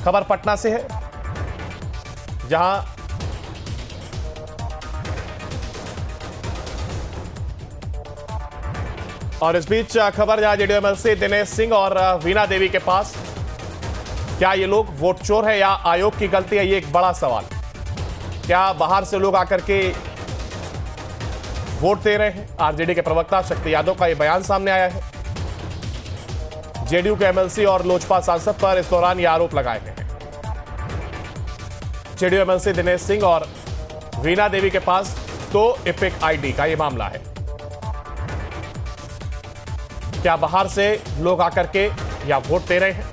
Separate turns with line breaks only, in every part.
खबर पटना से है, जहां और इस बीच खबर जहां जेडीयू एमएलसी दिनेश सिंह और वीणा देवी के पास, क्या ये लोग वोट चोर है या आयोग की गलती है, ये एक बड़ा सवाल। क्या बाहर से लोग आकर के वोट दे रहे हैं? आरजेडी के प्रवक्ता शक्ति यादव का यह बयान सामने आया है। जेडीयू के एमएलसी और लोजपा सांसद पर इस दौरान ये आरोप लगाए गए हैं। जेडीयू एमएलसी दिनेश सिंह और वीणा देवी के पास 2 एपिक आईडी का यह मामला है। क्या बाहर से लोग आकर के या वोट दे रहे हैं?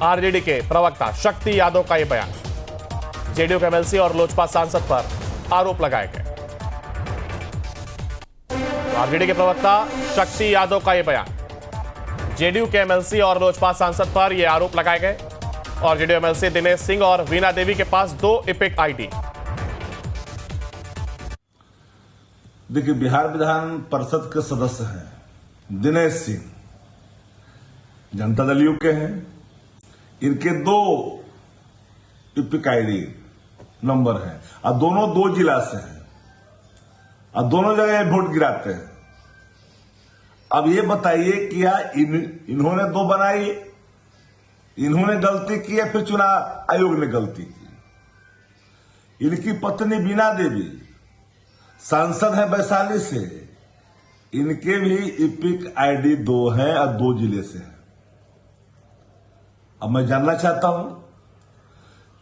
आरजेडी के प्रवक्ता शक्ति यादव का यह बयान। जेडीयू के एमएलसी और लोजपा सांसद पर आरोप लगाए गए। आरजेडी के प्रवक्ता शक्ति यादव का यह बयान। जेडीयू के एमएलसी और लोजपा सांसद पर यह आरोप लगाए गए और जेडीयू एमएलसी दिनेश सिंह और वीणा देवी के पास 2 एपिक आईडी।
देखिए, बिहार विधान परिषद के सदस्य हैं दिनेश सिंह, जनता दल यू के हैं। इनके 2 एपिक आईडी नंबर हैं और दोनों 2 जिला से हैं और दोनों जगह वोट गिराते हैं। अब ये बताइए, क्या इन्होंने 2 बनाई, इन्होंने गलती की या फिर चुनाव आयोग ने गलती की? इनकी पत्नी वीणा देवी सांसद है वैशाली से, इनके भी एपिक आईडी 2 हैं और 2 जिले से हैं। अब मैं जानना चाहता हूं,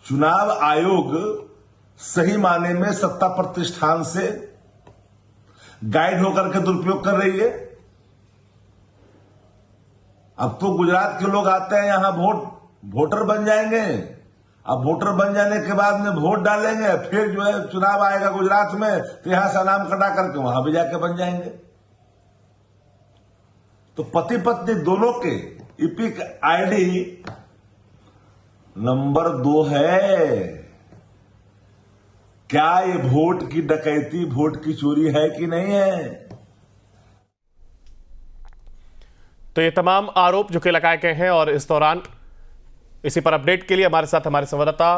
चुनाव आयोग सही माने में सत्ता प्रतिष्ठान से गाइड होकर के दुरुपयोग कर रही है? अब तो गुजरात के लोग आते हैं यहां वोटर बन जाएंगे। अब वोटर बन जाने के बाद में वोट डालेंगे, फिर जो है चुनाव आएगा गुजरात में तो यहां से नाम कटा करके वहां भी जाके बन जाएंगे। तो पति पत्नी दोनों के एपिक आईडी नंबर 2 है। क्या ये वोट की डकैती, वोट की चोरी है कि नहीं है?
तो ये तमाम आरोप जो कि लगाए गए हैं और इस दौरान इसी पर अपडेट के लिए हमारे साथ हमारे संवाददाता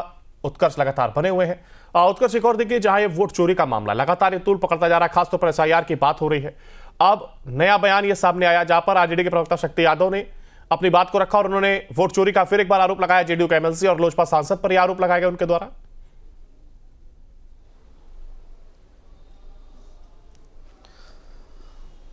उत्कर्ष लगातार बने हुए हैं। उत्कर्ष, एक और देखिए, जहां ये वोट चोरी का मामला लगातार ये तूल पकड़ता जा रहा है, खासतौर पर एसआईआर की बात हो रही है। अब नया बयान ये सामने आया जहां पर आरजेडी के प्रवक्ता शक्ति यादव ने अपनी बात को रखा और उन्होंने वोट चोरी का फिर एक बार आरोप लगाया। जेडीयू के एमएलसी और लोजपा सांसद पर यह आरोप लगाया गया उनके द्वारा।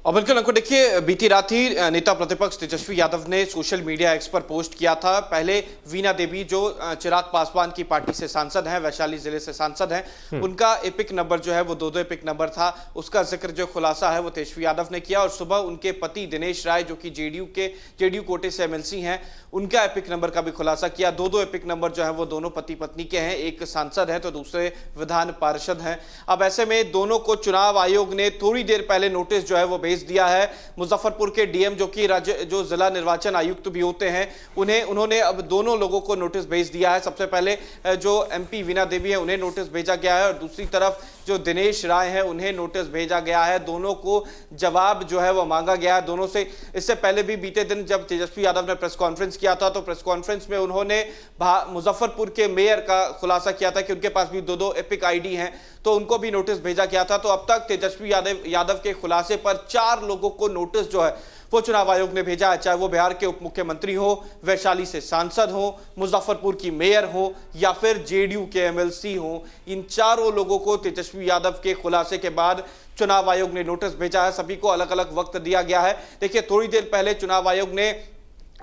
और बिल्कुल अंकुर, देखिए, बीती रात ही नेता प्रतिपक्ष तेजस्वी यादव ने सोशल मीडिया एक्स पर पोस्ट किया था। पहले वीणा देवी जो चिराग पासवान की पार्टी से सांसद हैं, वैशाली जिले से सांसद हैं, उनका एपिक नंबर जो है वो 2 एपिक नंबर था। उसका जिक्र जो खुलासा है वो तेजस्वी यादव ने किया और सुबह उनके पति दिनेश राय जो कि जेडीयू कोटे से एमएलसी हैं, उनका एपिक नंबर का भी खुलासा किया। 2 एपिक नंबर जो है वो दोनों पति पत्नी के हैं, एक सांसद है तो दूसरे विधान पार्षद हैं। अब ऐसे में दोनों को चुनाव आयोग ने थोड़ी देर पहले नोटिस जो है वो भेज दिया है। मुजफ्फरपुर के डीएम जो कि जो जिला निर्वाचन आयुक्त भी होते हैं, उन्होंने अब दोनों लोगों को नोटिस भेज दिया है। सबसे पहले जो एमपी वीणा देवी है उन्हें नोटिस भेजा गया है और दूसरी तरफ जो दिनेश राय है उन्हें नोटिस भेजा गया है। दोनों को जवाब जो है वो मांगा गया है दोनों से। इससे पहले भी बीते दिन जब तेजस्वी यादव ने प्रेस कॉन्फ्रेंस किया था तो प्रेस कॉन्फ्रेंस में उन्होंने मुजफ्फरपुर के मेयर का खुलासा किया था कि उनके पास भी 2 एपिक आईडी हैं, तो उनको भी नोटिस भेजा गया था। तो अब तक तेजस्वी यादव के खुलासे पर 4 लोगों को नोटिस जो है वो चुनाव आयोग ने भेजा है, चाहे वो बिहार के उप मुख्यमंत्री हो, वैशाली से सांसद हो, मुजफ्फरपुर की मेयर हो या फिर जेडीयू के एमएलसी हो। इन चारों लोगों को तेजस्वी यादव के खुलासे के बाद चुनाव आयोग ने नोटिस भेजा है। सभी को अलग अलग वक्त दिया गया है। देखिए, थोड़ी देर पहले चुनाव आयोग ने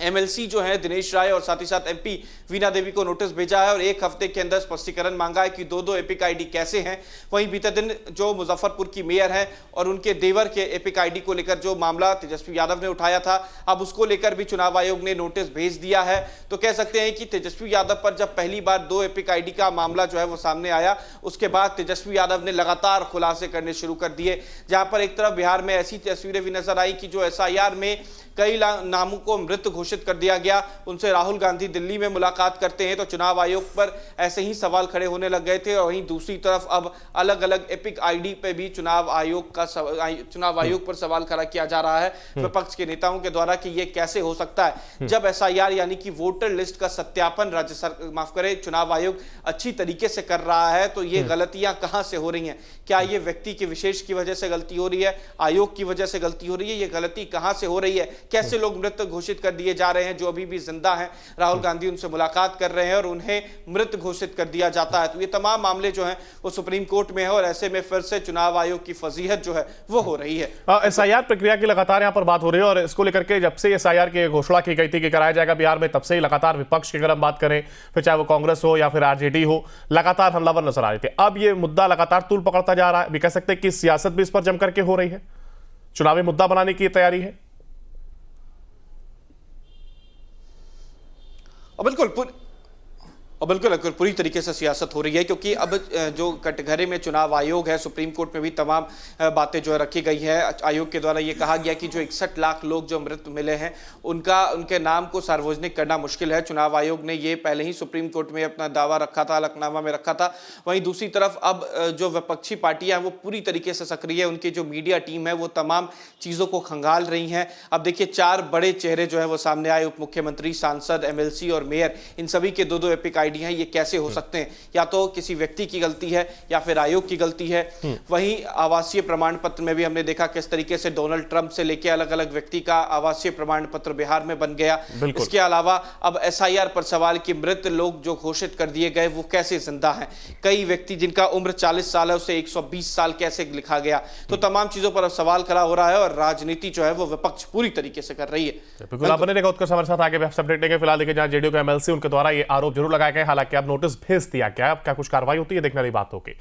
एमएलसी जो है दिनेश राय और साथ ही साथ एमपी वीणा देवी को नोटिस भेजा है और 1 हफ्ते के अंदर स्पष्टीकरण मांगा है कि 2 एपिक आईडी कैसे हैं। वहीं बीते दिन जो मुजफ्फरपुर की मेयर है और उनके देवर के एपिक आईडी को लेकर जो मामला तेजस्वी यादव ने उठाया था, अब उसको लेकर भी चुनाव आयोग ने नोटिस भेज दिया है। तो कह सकते हैं कि तेजस्वी यादव पर जब पहली बार 2 एपिक आईडी का मामला जो है वो सामने आया, उसके बाद तेजस्वी यादव ने लगातार खुलासे करने शुरू कर दिए। जहां पर एक तरफ बिहार में ऐसी तस्वीरें भी नजर आई कि जो एसआईआर में कई नामों को मृत घोषित कर दिया गया। उनसे राहुल गांधी दिल्ली में मुलाकात करते हैं तो चुनाव आयोग पर ऐसे ही सवाल खड़े होने लग गए थे। और वहीं दूसरी तरफ अब अलग अलग एपिक आईडी पे भी चुनाव आयोग पर सवाल खड़ा किया जा रहा है विपक्ष के नेताओं के द्वारा कि यह कैसे हो सकता है जब एसआईआर यानी कि वोटर लिस्ट का सत्यापन चुनाव आयोग अच्छी तरीके से कर रहा है, तो ये गलतियां कहां से हो रही हैं? क्या ये व्यक्ति के विशेष की वजह से गलती हो रही है, आयोग की वजह से गलती हो रही है? ये गलती कहां से हो रही है? कैसे लोग मृत घोषित कर दिए जा रहे हैं जो अभी भी जिंदा हैं? राहुल गांधी उनसे मुलाकात कर रहे हैं और उन्हें मृत घोषित कर दिया जाता है। तो ये तमाम मामले जो हैं वो सुप्रीम कोर्ट में है और ऐसे में फिर से चुनाव आयोग की फजीहत जो है वो हो रही है।
एसआईआर प्रक्रिया की लगातार यहां पर बात हो रही है और इसको लेकर के जब से एसआईआर की घोषणा की गई थी कि कराया जाएगा बिहार में, तब से ही लगातार विपक्ष की अगर हम बात करें, फिर चाहे वो कांग्रेस हो या फिर आरजेडी हो, लगातार हमलावर नजर आ रहे थे। अब ये मुद्दा लगातार तूल पकड़ता जा रहा है। भी कह सकते हैं कि सियासत भी इस पर जम करके हो रही है, चुनावी मुद्दा बनाने की तैयारी है।
बिल्कुल पूरी तरीके से सियासत हो रही है, क्योंकि अब जो कटघरे में चुनाव आयोग है, सुप्रीम कोर्ट में भी तमाम बातें जो है रखी गई है। आयोग के द्वारा ये कहा गया कि जो 61 लाख लोग जो मृत मिले हैं उनके नाम को सार्वजनिक करना मुश्किल है। चुनाव आयोग ने ये पहले ही सुप्रीम कोर्ट में अपना दावा रखा था, हलफनामा में रखा था। वहीं दूसरी तरफ अब जो विपक्षी पार्टियां हैं वो पूरी तरीके से सक्रिय है। उनकी जो मीडिया टीम है वो तमाम चीजों को खंगाल रही है। अब देखिए 4 बड़े चेहरे जो है वो सामने आए, उप मुख्यमंत्री, सांसद, एमएलसी और मेयर। इन सभी के दो एपिक आईडी हैं। ये कैसे हो सकते हैं? या तो किसी व्यक्ति की गलती है या फिर आयोग की गलती है। वहीं आवासीय प्रमाण पत्र में भी हमने देखा किस तरीके से डोनाल्ड ट्रंप से लेकर अलग अलग व्यक्ति का आवासीय प्रमाण पत्र बिहार में बन गया। इसके अलावा अब एसआईआर पर सवाल कि मृत लोग जो घोषित कर दिए गए वो कैसे जिंदा हैं। कई व्यक्ति जिनका उम्र 40 साल है उसे 120 साल कैसे लिखा गया। तो तमाम चीजों पर अब सवाल खड़ा हो रहा है और राजनीति जो है वो विपक्ष पूरी तरीके से कर रही है।
बिल्कुल आपने देखा, उत्कर्ष हमारे साथ आगे भी अपडेट देंगे। फिलहाल देखिए, जहां जेडीयू के एमएलसी उनके द्वारा ये आरोप जरूर लगाए गए, हालांकि अब नोटिस भेज दिया गया। अब क्या कुछ कार्रवाई होती है देखने वाली बात होगी।